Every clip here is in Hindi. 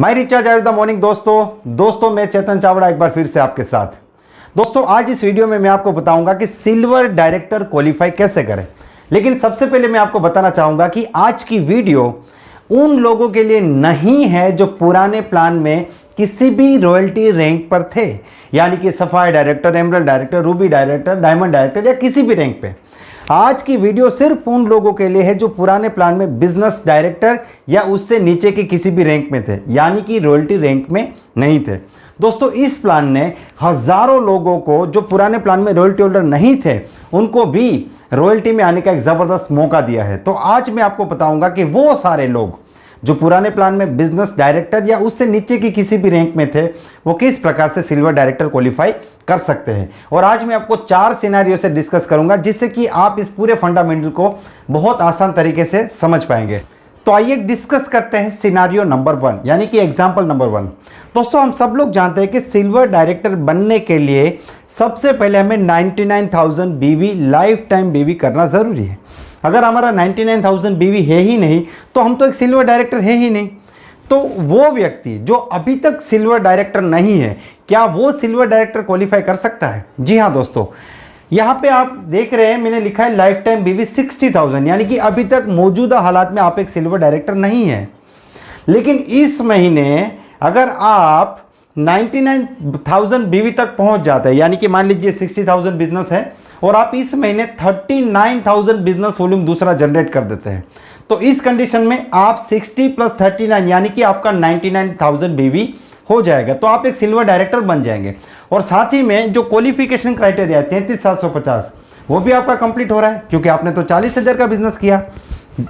My recharge at the morning. दोस्तों मैं चेतन चावड़ा एक बार फिर से आपके साथ। दोस्तों आज इस वीडियो में मैं आपको बताऊंगा कि सिल्वर डायरेक्टर क्वालिफाई कैसे करें। लेकिन सबसे पहले मैं आपको बताना चाहूंगा कि आज की वीडियो उन लोगों के लिए नहीं है जो पुराने प्लान में किसी भी रॉयल्टी रैंक पर थे, यानी कि sapphire director, emerald director, Ruby director, diamond director या किसी भी रैंक पे। आज की वीडियो सिर्फ उन लोगों के लिए है जो पुराने प्लान में बिजनेस डायरेक्टर या उससे नीचे के किसी भी रैंक में थे, यानी कि रॉयल्टी रैंक में नहीं थे। दोस्तों इस प्लान ने हजारों लोगों को जो पुराने प्लान में रॉयल्टी होल्डर नहीं थे उनको भी रॉयल्टी में आने का एक ज़बरदस्त मौका दिया है। तो आज मैं आपको बताऊंगा कि वो सारे लोग जो पुराने प्लान में बिजनेस डायरेक्टर या उससे नीचे की किसी भी रैंक में थे वो किस प्रकार से सिल्वर डायरेक्टर क्वालिफाई कर सकते हैं। और आज मैं आपको 4 सिनेरियो से डिस्कस करूंगा जिससे कि आप इस पूरे फंडामेंटल को बहुत आसान तरीके से समझ पाएंगे। तो आइए डिस्कस करते हैं सिनेरियो नंबर 1, यानी कि एग्जाम्पल नंबर 1। दोस्तों हम सब लोग जानते हैं कि सिल्वर डायरेक्टर बनने के लिए सबसे पहले हमें 99,000 बीवी लाइफ टाइम बीवी करना ज़रूरी है। अगर हमारा 99,000 बीवी है ही नहीं तो हम तो एक सिल्वर डायरेक्टर है ही नहीं। तो वो व्यक्ति जो अभी तक सिल्वर डायरेक्टर नहीं है, क्या वो सिल्वर डायरेक्टर क्वालिफाई कर सकता है? जी हाँ दोस्तों, यहाँ पे आप देख रहे हैं मैंने लिखा है लाइफ टाइम बीवी 60,000, यानी कि अभी तक मौजूदा हालात में आप एक सिल्वर डायरेक्टर नहीं है। लेकिन इस महीने अगर आप 99,000 बीवी तक पहुंच जाते हैं, यानी कि मान लीजिए 60,000 बिजनेस है और आप इस महीने 39,000 बिजनेस वॉल्यूम दूसरा जनरेट कर देते हैं, तो इस कंडीशन में आप 60 + 39 यानी कि आपका 99,000 बीवी हो जाएगा। तो आप एक सिल्वर डायरेक्टर बन जाएंगे। और साथ ही में जो क्वालिफिकेशन क्राइटेरिया है 33,750 वो भी आपका कंप्लीट हो रहा है, क्योंकि आपने तो 40,000 का बिजनेस किया,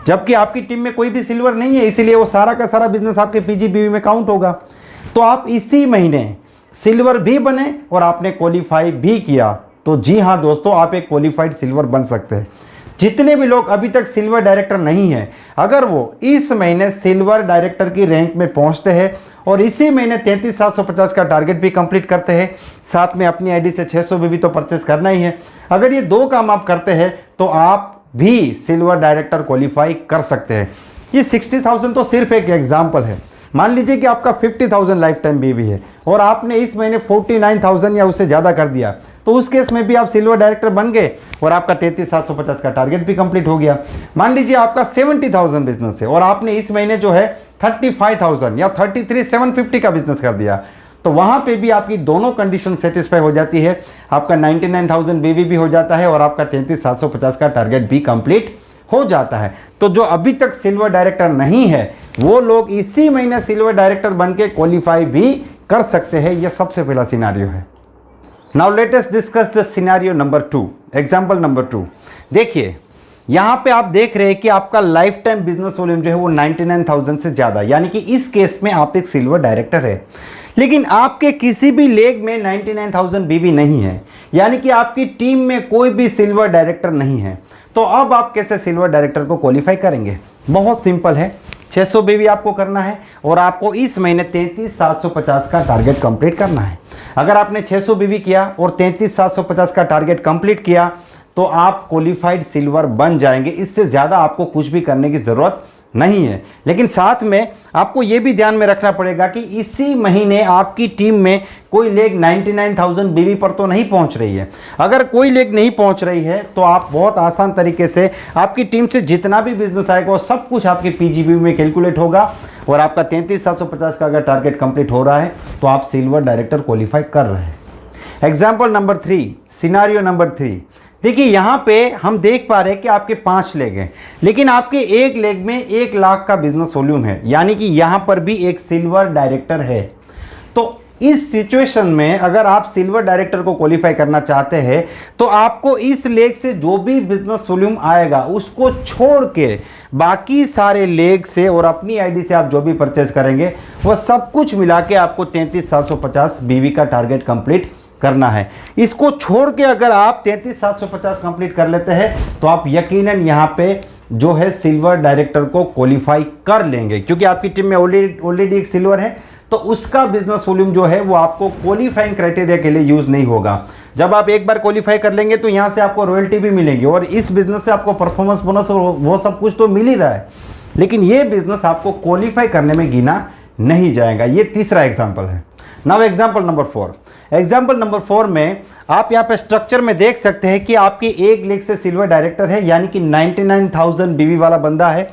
जबकि आपकी टीम में कोई भी सिल्वर नहीं है, इसीलिए वो सारा का सारा बिजनेस आपके पीजीबीवी में काउंट होगा। तो आप इसी महीने सिल्वर भी बने और आपने क्वालिफाई भी किया। तो जी हाँ दोस्तों, आप एक क्वालिफाइड सिल्वर बन सकते हैं। जितने भी लोग अभी तक सिल्वर डायरेक्टर नहीं है, अगर वो इस महीने सिल्वर डायरेक्टर की रैंक में पहुंचते हैं और इसी महीने 33,750 का टारगेट भी कंप्लीट करते हैं, साथ में अपनी आईडी से 600 भी तो परचेस करना ही है, अगर ये 2 काम आप करते हैं तो आप भी सिल्वर डायरेक्टर क्वालिफाई कर सकते हैं। ये 60,000 तो सिर्फ एक एग्जाम्पल है। मान लीजिए कि आपका 50,000 लाइफ टाइम बीवी है और आपने इस महीने 49,000 या उससे ज़्यादा कर दिया, तो उस केस में भी आप सिल्वर डायरेक्टर बन गए और आपका 33,750 का टारगेट भी कंप्लीट हो गया। मान लीजिए आपका 70,000 बिजनेस है और आपने इस महीने जो है 35,000 या 33,750 का बिजनेस कर दिया, तो वहाँ पे भी आपकी दोनों कंडीशन सेटिस्फाई हो जाती है। आपका 99,000 बीवी भी हो जाता है और आपका 33,750 का टारगेट भी कंप्लीट हो जाता है। तो जो अभी तक सिल्वर डायरेक्टर नहीं है वो लोग इसी महीने सिल्वर डायरेक्टर बन के क्वालिफाई भी कर सकते हैं। यह सबसे पहला सिनेरियो है। Now let us discuss the scenario number 2, example number 2। देखिए यहाँ पे आप देख रहे हैं कि आपका लाइफ टाइम बिजनेस वॉल्यूम जो है वो 99,000 से ज़्यादा, यानी कि इस केस में आप एक सिल्वर डायरेक्टर है। लेकिन आपके किसी भी लेग में 99,000 बीवी नहीं है, यानी कि आपकी टीम में कोई भी सिल्वर डायरेक्टर नहीं है। तो अब आप कैसे सिल्वर डायरेक्टर को क्वालिफाई करेंगे? बहुत सिंपल है, 600 बीवी आपको करना है और आपको इस महीने 33,750 का टारगेट कंप्लीट करना है। अगर आपने 600 बीवी किया और 33,750 का टारगेट कंप्लीट किया तो आप क्वालिफाइड सिल्वर बन जाएंगे। इससे ज़्यादा आपको कुछ भी करने की ज़रूरत नहीं है। लेकिन साथ में आपको ये भी ध्यान में रखना पड़ेगा कि इसी महीने आपकी टीम में कोई लेग 99,000 बीवी पर तो नहीं पहुंच रही है। अगर कोई लेग नहीं पहुंच रही है तो आप बहुत आसान तरीके से आपकी टीम से जितना भी बिजनेस आएगा वो सब कुछ आपके पीजीबीवी में कैलकुलेट होगा और आपका 33,750 का अगर टारगेट कंप्लीट हो रहा है तो आप सिल्वर डायरेक्टर क्वालिफाई कर रहे हैं। Example number 3, scenario number 3। देखिए यहाँ पे हम देख पा रहे हैं कि आपके 5 लेग हैं, लेकिन आपके एक लेग में 1 लाख का बिजनेस वॉल्यूम है, यानी कि यहाँ पर भी एक सिल्वर डायरेक्टर है। तो इस सिचुएशन में अगर आप सिल्वर डायरेक्टर को क्वालिफाई करना चाहते हैं तो आपको इस लेग से जो भी बिजनेस वॉल्यूम आएगा उसको छोड़ के बाकी सारे लेग से और अपनी आईडी से आप जो भी परचेज करेंगे वो सब कुछ मिला के आपको 33,750 बीवी का टारगेट कंप्लीट करना है। इसको छोड़ के अगर आप 33,750 कंप्लीट कर लेते हैं तो आप यकीनन यहाँ पे जो है सिल्वर डायरेक्टर को क्वालिफाई कर लेंगे, क्योंकि आपकी टीम में ऑलरेडी एक सिल्वर है। तो उसका बिजनेस वॉल्यूम जो है वो आपको क्वालिफाइंग क्राइटेरिया के लिए यूज़ नहीं होगा। जब आप एक बार क्वालिफाई कर लेंगे तो यहाँ से आपको रॉयल्टी भी मिलेगी और इस बिजनेस से आपको परफॉर्मेंस बोनस वो सब कुछ तो मिल ही रहा है, लेकिन ये बिजनेस आपको क्वालिफाई करने में गिना नहीं जाएगा। ये तीसरा एग्जाम्पल है। Now example number 4। Example number 4 में आप यहाँ पे स्ट्रक्चर में देख सकते हैं कि आपके एक लेग से सिल्वर डायरेक्टर है, यानी कि 99,000 बीवी वाला बंदा है।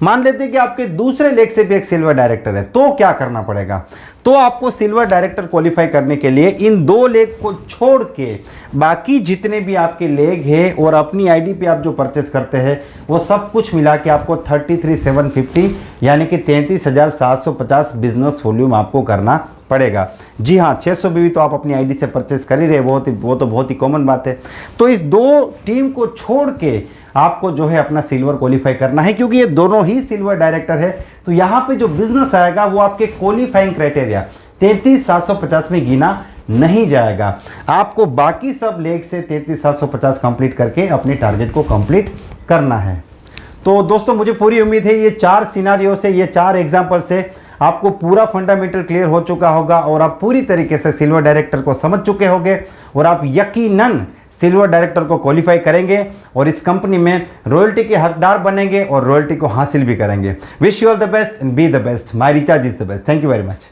मान लेते हैं कि आपके दूसरे लेग से भी एक सिल्वर डायरेक्टर है, तो क्या करना पड़ेगा? तो आपको सिल्वर डायरेक्टर क्वालिफाई करने के लिए इन 2 लेग को छोड़ के बाकी जितने भी आपके लेग है और अपनी आईडी पे आप जो परचेस करते हैं वो सब कुछ मिला के आपको 33,750 यानी कि 33,750 बिजनेस वॉल्यूम आपको करना पड़ेगा। जी हाँ, 600 बीवी तो आप अपनी आईडी से परचेस कर ही रहे, वो तो बहुत ही कॉमन बात है। तो इस 2 टीम को छोड़ के आपको जो है अपना सिल्वर क्वालिफाई करना है, क्योंकि ये दोनों ही सिल्वर डायरेक्टर है। तो यहाँ पे जो बिजनेस आएगा वो आपके क्वालिफाइंग क्राइटेरिया 33,750 में गिना नहीं जाएगा। आपको बाकी सब लेग से 33,750 कंप्लीट करके अपने टारगेट को कंप्लीट करना है। तो दोस्तों मुझे पूरी उम्मीद है ये 4 सिनारियो से, ये 4 एग्जाम्पल से आपको पूरा फंडामेंटल क्लियर हो चुका होगा और आप पूरी तरीके से सिल्वर डायरेक्टर को समझ चुके होंगे और आप यकीनन सिल्वर डायरेक्टर को क्वालिफाई करेंगे और इस कंपनी में रॉयल्टी के हकदार बनेंगे और रॉयल्टी को हासिल भी करेंगे। Wish you all the best and be the best. My recharge is the best. Thank you very much.